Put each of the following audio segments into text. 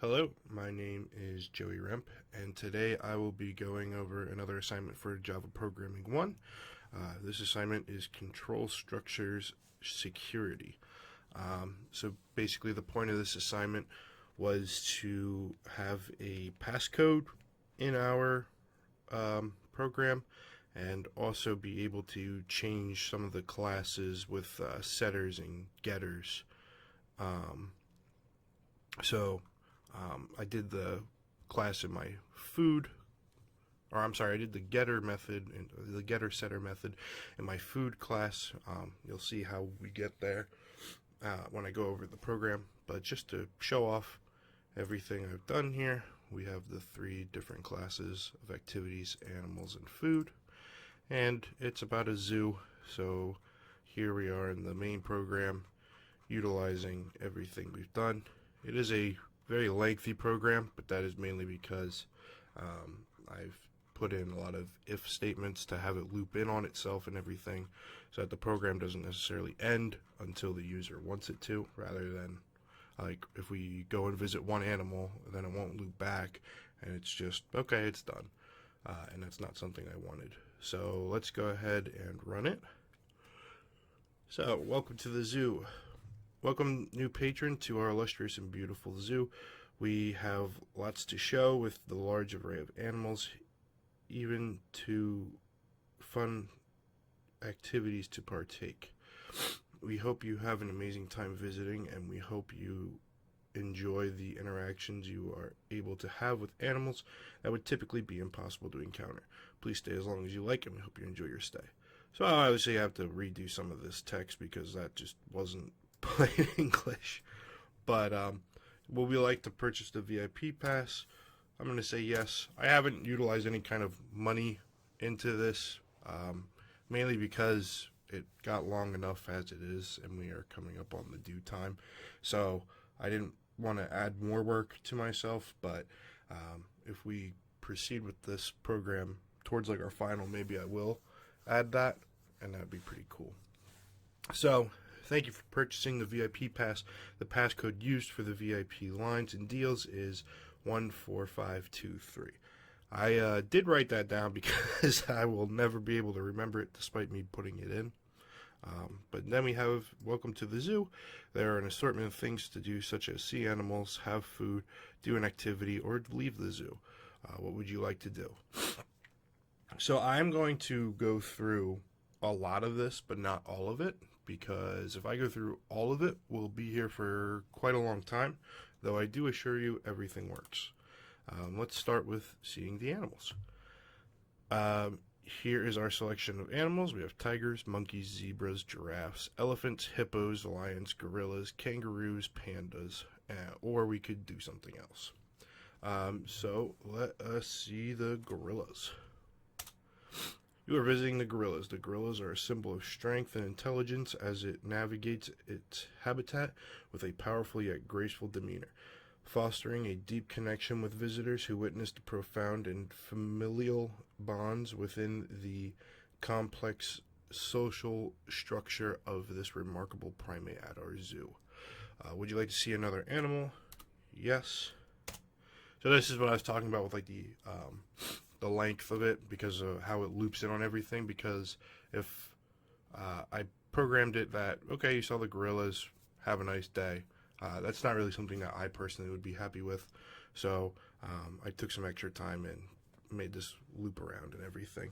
Hello, my name is Joey Remp, and today I will be going over another assignment for Java Programming 1. This assignment is Control Structures Security. So basically the point of this assignment was to have a passcode in our program and also be able to change some of the classes with setters and getters. Um, so I did the class in my food, or I'm sorry, I did the getter method and the getter setter method in my food class. You'll see how we get there when I go over the program. But just to show off everything I've done here, we have the three different classes of activities, animals, and food. And it's about a zoo. So here we are in the main program utilizing everything we've done. It is a very lengthy program, but that is mainly because I've put in a lot of if statements to have it loop in on itself and everything, so that the program doesn't necessarily end until the user wants it to, rather than like if we go and visit one animal, then it won't loop back, and it's just, okay, it's done. And that's not something I wanted. So let's go ahead and run it. So, welcome to the zoo. Welcome, new patron, to our illustrious and beautiful zoo. We have lots to show with the large array of animals, even to fun activities to partake. We hope you have an amazing time visiting, and we hope you enjoy the interactions you are able to have with animals that would typically be impossible to encounter. Please stay as long as you like, and we hope you enjoy your stay. So I obviously have to redo some of this text because that just wasn't plain English. But would we like to purchase the VIP pass? I'm going to say yes. I haven't utilized any kind of money into this, mainly because it got long enough as it is, and we are coming up on the due time. So I didn't want to add more work to myself, but if we proceed with this program towards like our final, maybe I will add that, and that'd be pretty cool. So thank you for purchasing the VIP pass. The passcode used for the VIP lines and deals is 14523. I did write that down because I will never be able to remember it despite me putting it in. But then we have Welcome to the Zoo. There are an assortment of things to do, such as see animals, have food, do an activity, or leave the zoo. What would you like to do? So I'm going to go through a lot of this, but not all of it, because if I go through all of it, we'll be here for quite a long time, though I do assure you everything works. Let's start with seeing the animals. Here is our selection of animals. We have tigers, monkeys, zebras, giraffes, elephants, hippos, lions, gorillas, kangaroos, pandas, or we could do something else. So let us see the gorillas. You are visiting the gorillas. The gorillas are a symbol of strength and intelligence as it navigates its habitat with a powerful yet graceful demeanor, fostering a deep connection with visitors who witness the profound and familial bonds within the complex social structure of this remarkable primate at our zoo. Would you like to see another animal? Yes. So this is what I was talking about with like the length of it, because of how it loops in on everything. Because if I programmed it that, okay, you saw the gorillas, have a nice day, that's not really something that I personally would be happy with. So I took some extra time and made this loop around and everything.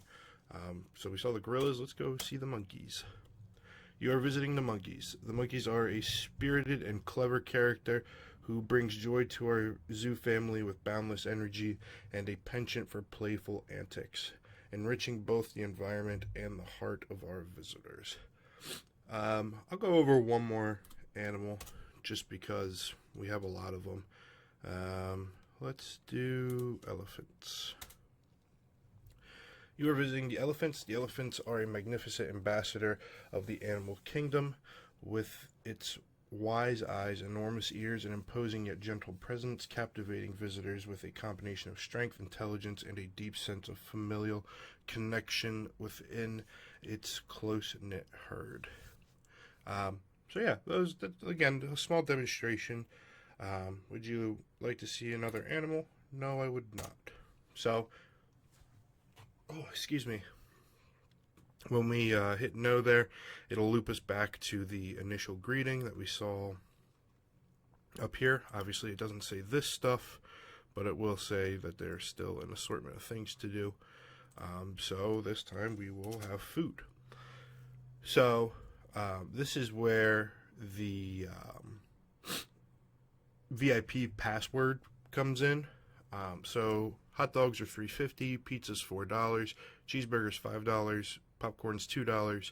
So we saw the gorillas. Let's go see the monkeys. You are visiting the monkeys. The monkeys are a spirited and clever character who brings joy to our zoo family with boundless energy and a penchant for playful antics, enriching both the environment and the heart of our visitors. I'll go over one more animal just because we have a lot of them. Let's do elephants. You are visiting the elephants. The elephants are a magnificent ambassador of the animal kingdom, with its wise eyes, enormous ears, and imposing yet gentle presence, captivating visitors with a combination of strength, intelligence, and a deep sense of familial connection within its close-knit herd. So yeah, again, a small demonstration Would you like to see another animal? No, I would not. So, oh, excuse me. When we hit no there, it'll loop us back to the initial greeting that we saw up here. Obviously, it doesn't say this stuff, but it will say that there's still an assortment of things to do. So this time we will have food. So this is where the VIP password comes in. So hot dogs are $3.50, pizza's $4, cheeseburgers $5, popcorn's $2,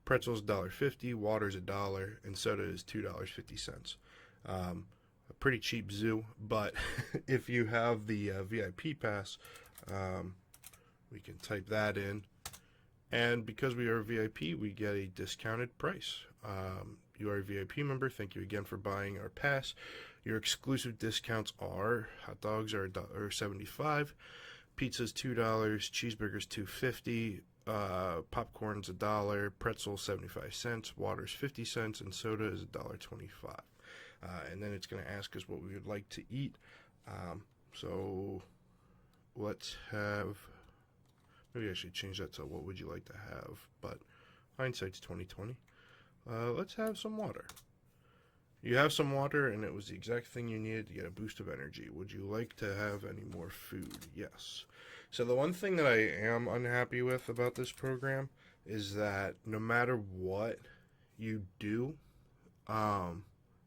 pretzels $1.50, water's $1, and soda is $2.50. A pretty cheap zoo, but if you have the VIP pass, we can type that in, and because we are a VIP, we get a discounted price. You are a VIP member. Thank you again for buying our pass. Your exclusive discounts are hot dogs are $1.75, pizza's $2, cheeseburgers $2.50, popcorn's $1, pretzels 75 cents, water's 50 cents, and soda is $1.25. And then it's going to ask us what we would like to eat. So let's have, maybe I should change that to what would you like to have, but hindsight's 2020. Let's have some water. You have some water, and it was the exact thing you needed to get a boost of energy. Would you like to have any more food? Yes. So the one thing that I am unhappy with about this program is that no matter what you do, I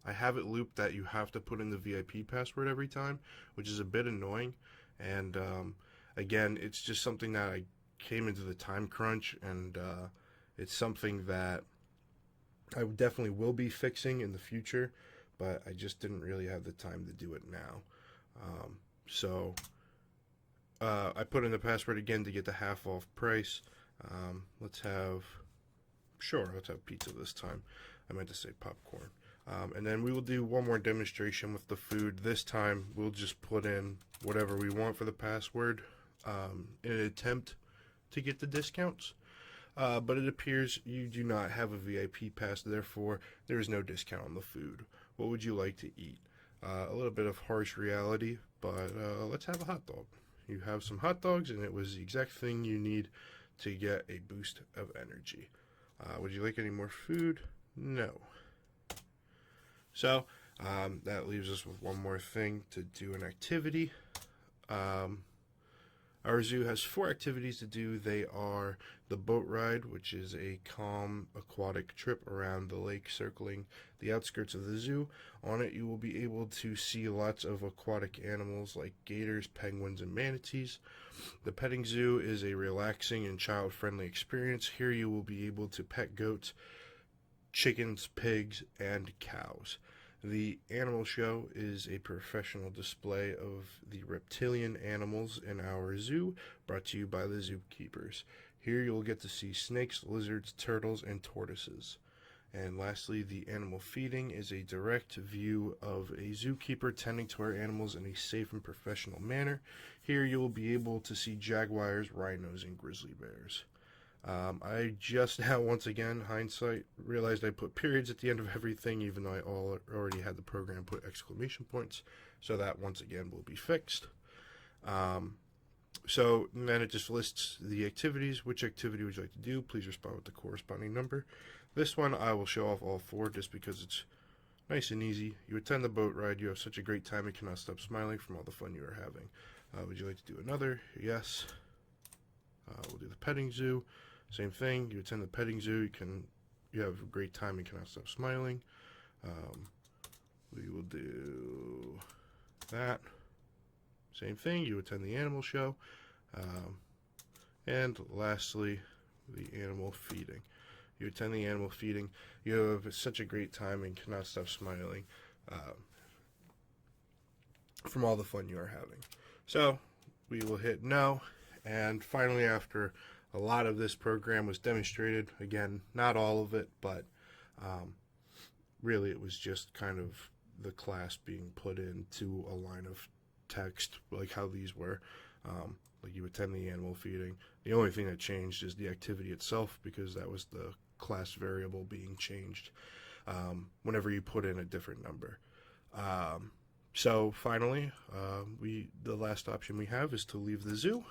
have it looped that you have to put in the VIP password every time, which is a bit annoying. And again, it's just something that I came into the time crunch, and it's something that I definitely will be fixing in the future, but I just didn't really have the time to do it now. So I put in the password again to get the half off price. Let's have pizza this time. I meant to say popcorn. And then we will do one more demonstration with the food. This time we'll just put in whatever we want for the password in an attempt to get the discounts. But it appears you do not have a VIP pass, therefore there is no discount on the food. What would you like to eat? A little bit of harsh reality, but let's have a hot dog. You have some hot dogs, and it was the exact thing you need to get a boost of energy. Would you like any more food? No. So that leaves us with one more thing to do, an activity. Our zoo has 4 activities to do. They are the boat ride, which is a calm aquatic trip around the lake circling the outskirts of the zoo. On it, you will be able to see lots of aquatic animals like gators, penguins, and manatees. The petting zoo is a relaxing and child-friendly experience. Here you will be able to pet goats, chickens, pigs, and cows. The animal show is a professional display of the reptilian animals in our zoo, brought to you by the zookeepers. Here you'll get to see snakes, lizards, turtles, and tortoises. And lastly, the animal feeding is a direct view of a zookeeper tending to our animals in a safe and professional manner. Here you will be able to see jaguars, rhinos, and grizzly bears. I just now, once again, hindsight, realized I put periods at the end of everything, even though I already had the program put exclamation points. So that, once again, will be fixed. So then it just lists the activities. Which activity would you like to do? Please respond with the corresponding number. This one, I will show off all 4 just because it's nice and easy. You attend the boat ride. You have such a great time. You cannot stop smiling from all the fun you are having. Would you like to do another? Yes. We'll do the petting zoo. Same thing. You attend the petting zoo. You have a great time. You cannot stop smiling. We will do that. Same thing. You attend the animal show. And lastly, the animal feeding. You attend the animal feeding. You have such a great time and cannot stop smiling from all the fun you are having. So we will hit no. And finally, after a lot of this program was demonstrated, again, not all of it, but really it was just kind of the class being put into a line of text, like how these were. Like you attend the animal feeding. The only thing that changed is the activity itself, because that was the class variable being changed whenever you put in a different number. So finally, the last option we have is to leave the zoo.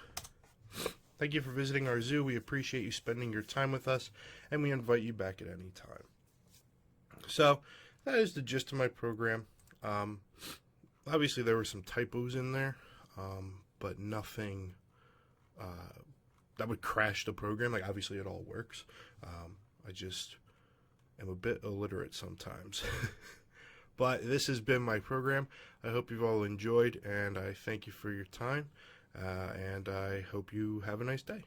Thank you for visiting our zoo. We appreciate you spending your time with us, and we invite you back at any time. So that is the gist of my program. Obviously, there were some typos in there, but nothing that would crash the program. Like, obviously, it all works. I just am a bit illiterate sometimes. But this has been my program. I hope you've all enjoyed, and I thank you for your time, and I hope you have a nice day.